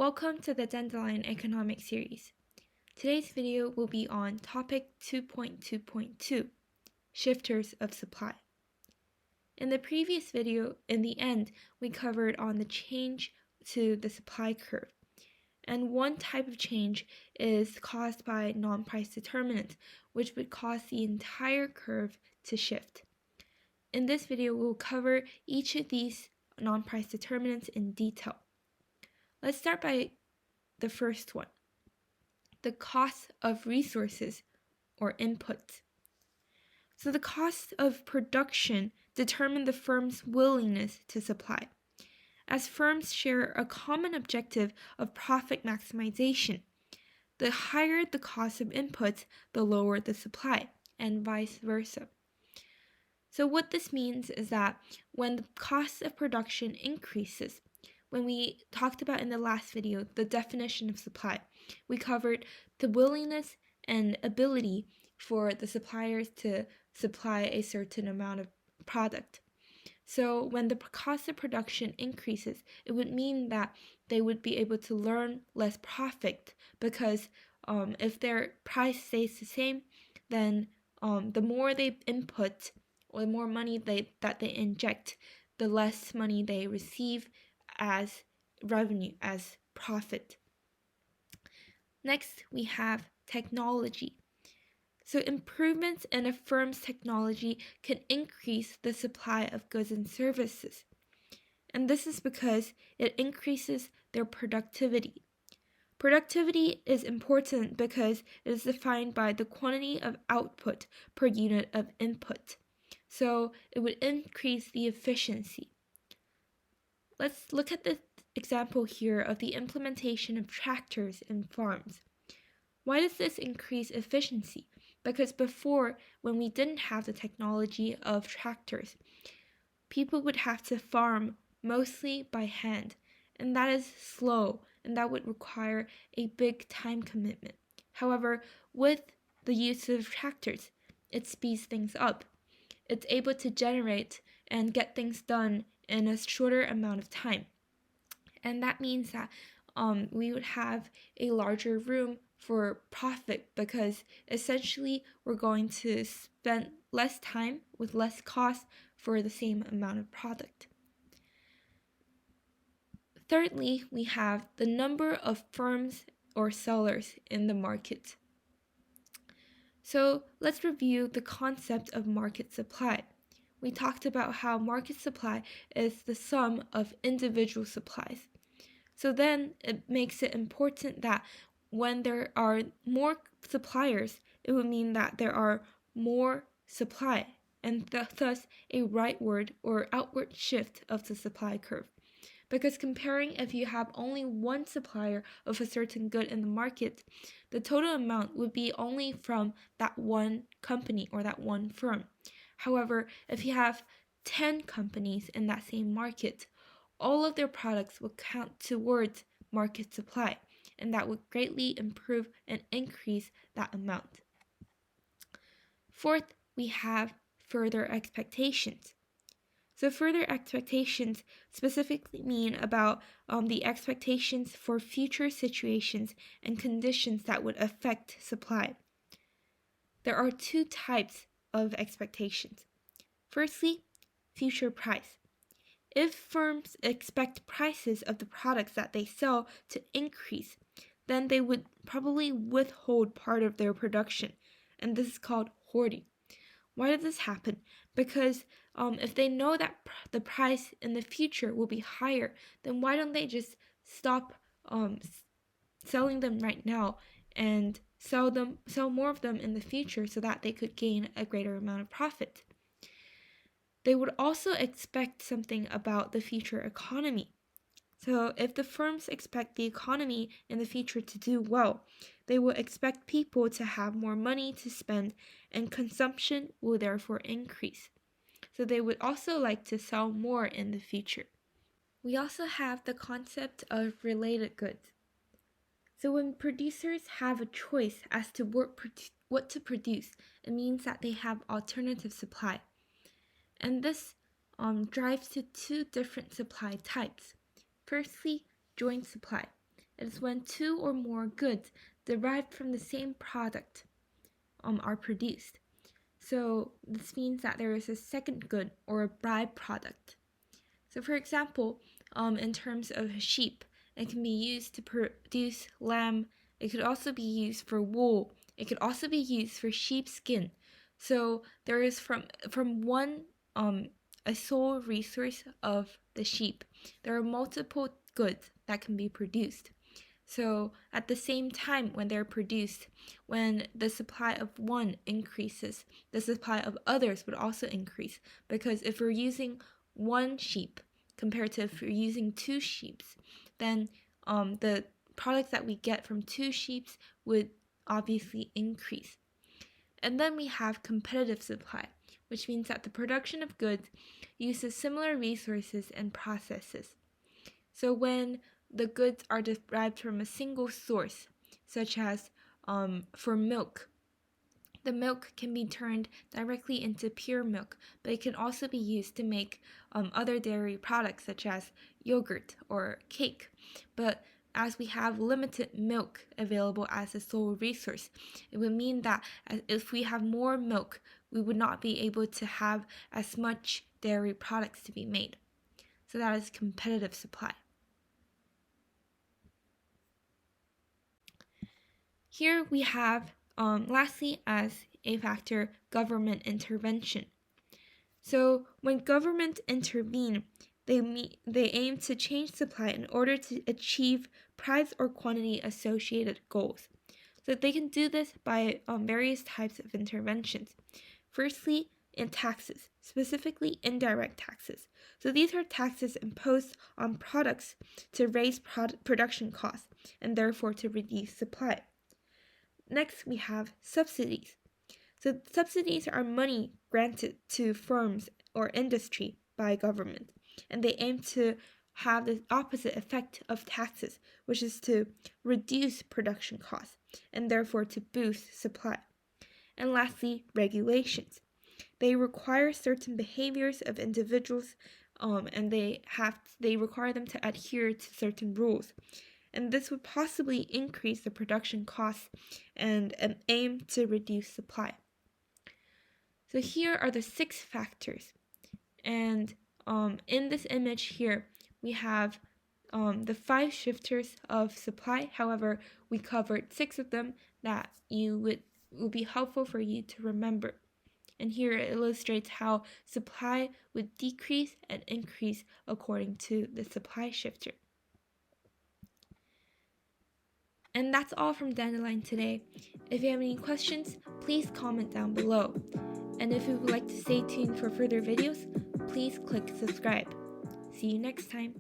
Welcome to the Dandelion Economic Series. Today's video will be on topic 2.2.2, Shifters of Supply. In the previous video, in the end, we covered on the change to the supply curve. And one type of change is caused by non-price determinants, which would cause the entire curve to shift. In this video, we'll cover each of these non-price determinants in detail. Let's start by the first one, the cost of resources or inputs. So the cost of production determine the firm's willingness to supply, as firms share a common objective of profit maximization. The higher the cost of inputs, the lower the supply, and vice versa. So what this means is that when the cost of production increases, when we talked about in the last video the definition of supply, we covered the willingness and ability for the suppliers to supply a certain amount of product. So when the cost of production increases, it would mean that they would be able to earn less profit because if their price stays the same, then the more they input or the more money that they inject, the less money they receive as revenue, as profit. Next, we have technology. So improvements in a firm's technology can increase the supply of goods and services. And this is because it increases their productivity. Productivity is important because it is defined by the quantity of output per unit of input. So it would increase the efficiency. Let's look at the example here of the implementation of tractors in farms. Why does this increase efficiency? Because before, when we didn't have the technology of tractors, people would have to farm mostly by hand, and that is slow, and that would require a big time commitment. However, with the use of tractors, it speeds things up. It's able to generate and get things done in a shorter amount of time. And that means that we would have a larger room for profit because essentially we're going to spend less time with less cost for the same amount of product. Thirdly, we have the number of firms or sellers in the market. So let's review the concept of market supply. We talked about how market supply is the sum of individual supplies. So then it makes it important that when there are more suppliers, it would mean that there are more supply, and thus a rightward or outward shift of the supply curve. Because comparing if you have only one supplier of a certain good in the market, the total amount would be only from that one company or that one firm. However, if you have 10 companies in that same market, all of their products will count towards market supply, and that would greatly improve and increase that amount. Fourth, we have further expectations. So further expectations specifically mean about the expectations for future situations and conditions that would affect supply. There are two types of expectations. Firstly, future price. If firms expect prices of the products that they sell to increase, then they would probably withhold part of their production, and this is called hoarding. Why does this happen? Because if they know that the price in the future will be higher, then why don't they just stop selling them right now and sell more of them in the future so that they could gain a greater amount of profit? They would also expect something about the future economy. So if the firms expect the economy in the future to do well, they will expect people to have more money to spend, and consumption will therefore increase. So they would also like to sell more in the future. We also have the concept of related goods. So when producers have a choice as to what to produce, it means that they have alternative supply. And this drives to two different supply types. Firstly, joint supply. It is when two or more goods derived from the same product are produced. So this means that there is a second good or a byproduct. So for example, in terms of sheep, it can be used to produce lamb. It could also be used for wool. It could also be used for sheepskin. So there is from one a sole resource of the sheep, there are multiple goods that can be produced. So at the same time when they're produced, when the supply of one increases, the supply of others would also increase, because if we're using one sheep compared to if we're using two sheep, then the products that we get from two sheep would obviously increase. And then we have competitive supply, which means that the production of goods uses similar resources and processes. So when the goods are derived from a single source, such as for milk, the milk can be turned directly into pure milk, but it can also be used to make other dairy products such as yogurt or cake. But as we have limited milk available as a sole resource, it would mean that if we have more milk, we would not be able to have as much dairy products to be made. So that is competitive supply. Here we have, lastly, as a factor, government intervention. So when government intervene, they aim to change supply in order to achieve price or quantity associated goals. So they can do this by various types of interventions. Firstly, in taxes, specifically indirect taxes. So these are taxes imposed on products to raise production costs and therefore to reduce supply. Next, we have subsidies. So subsidies are money granted to firms or industry by government, and they aim to have the opposite effect of taxes, which is to reduce production costs and therefore to boost supply. And lastly, regulations. They require certain behaviors of individuals, and they require them to adhere to certain rules. And this would possibly increase the production costs and aim to reduce supply. So here are the 6 factors. And in this image here, we have the 5 shifters of supply. However, we covered 6 of them that would be helpful for you to remember. And here it illustrates how supply would decrease and increase according to the supply shifter. And that's all from Dandelion today. If you have any questions, please comment down below. And if you would like to stay tuned for further videos, please click subscribe. See you next time.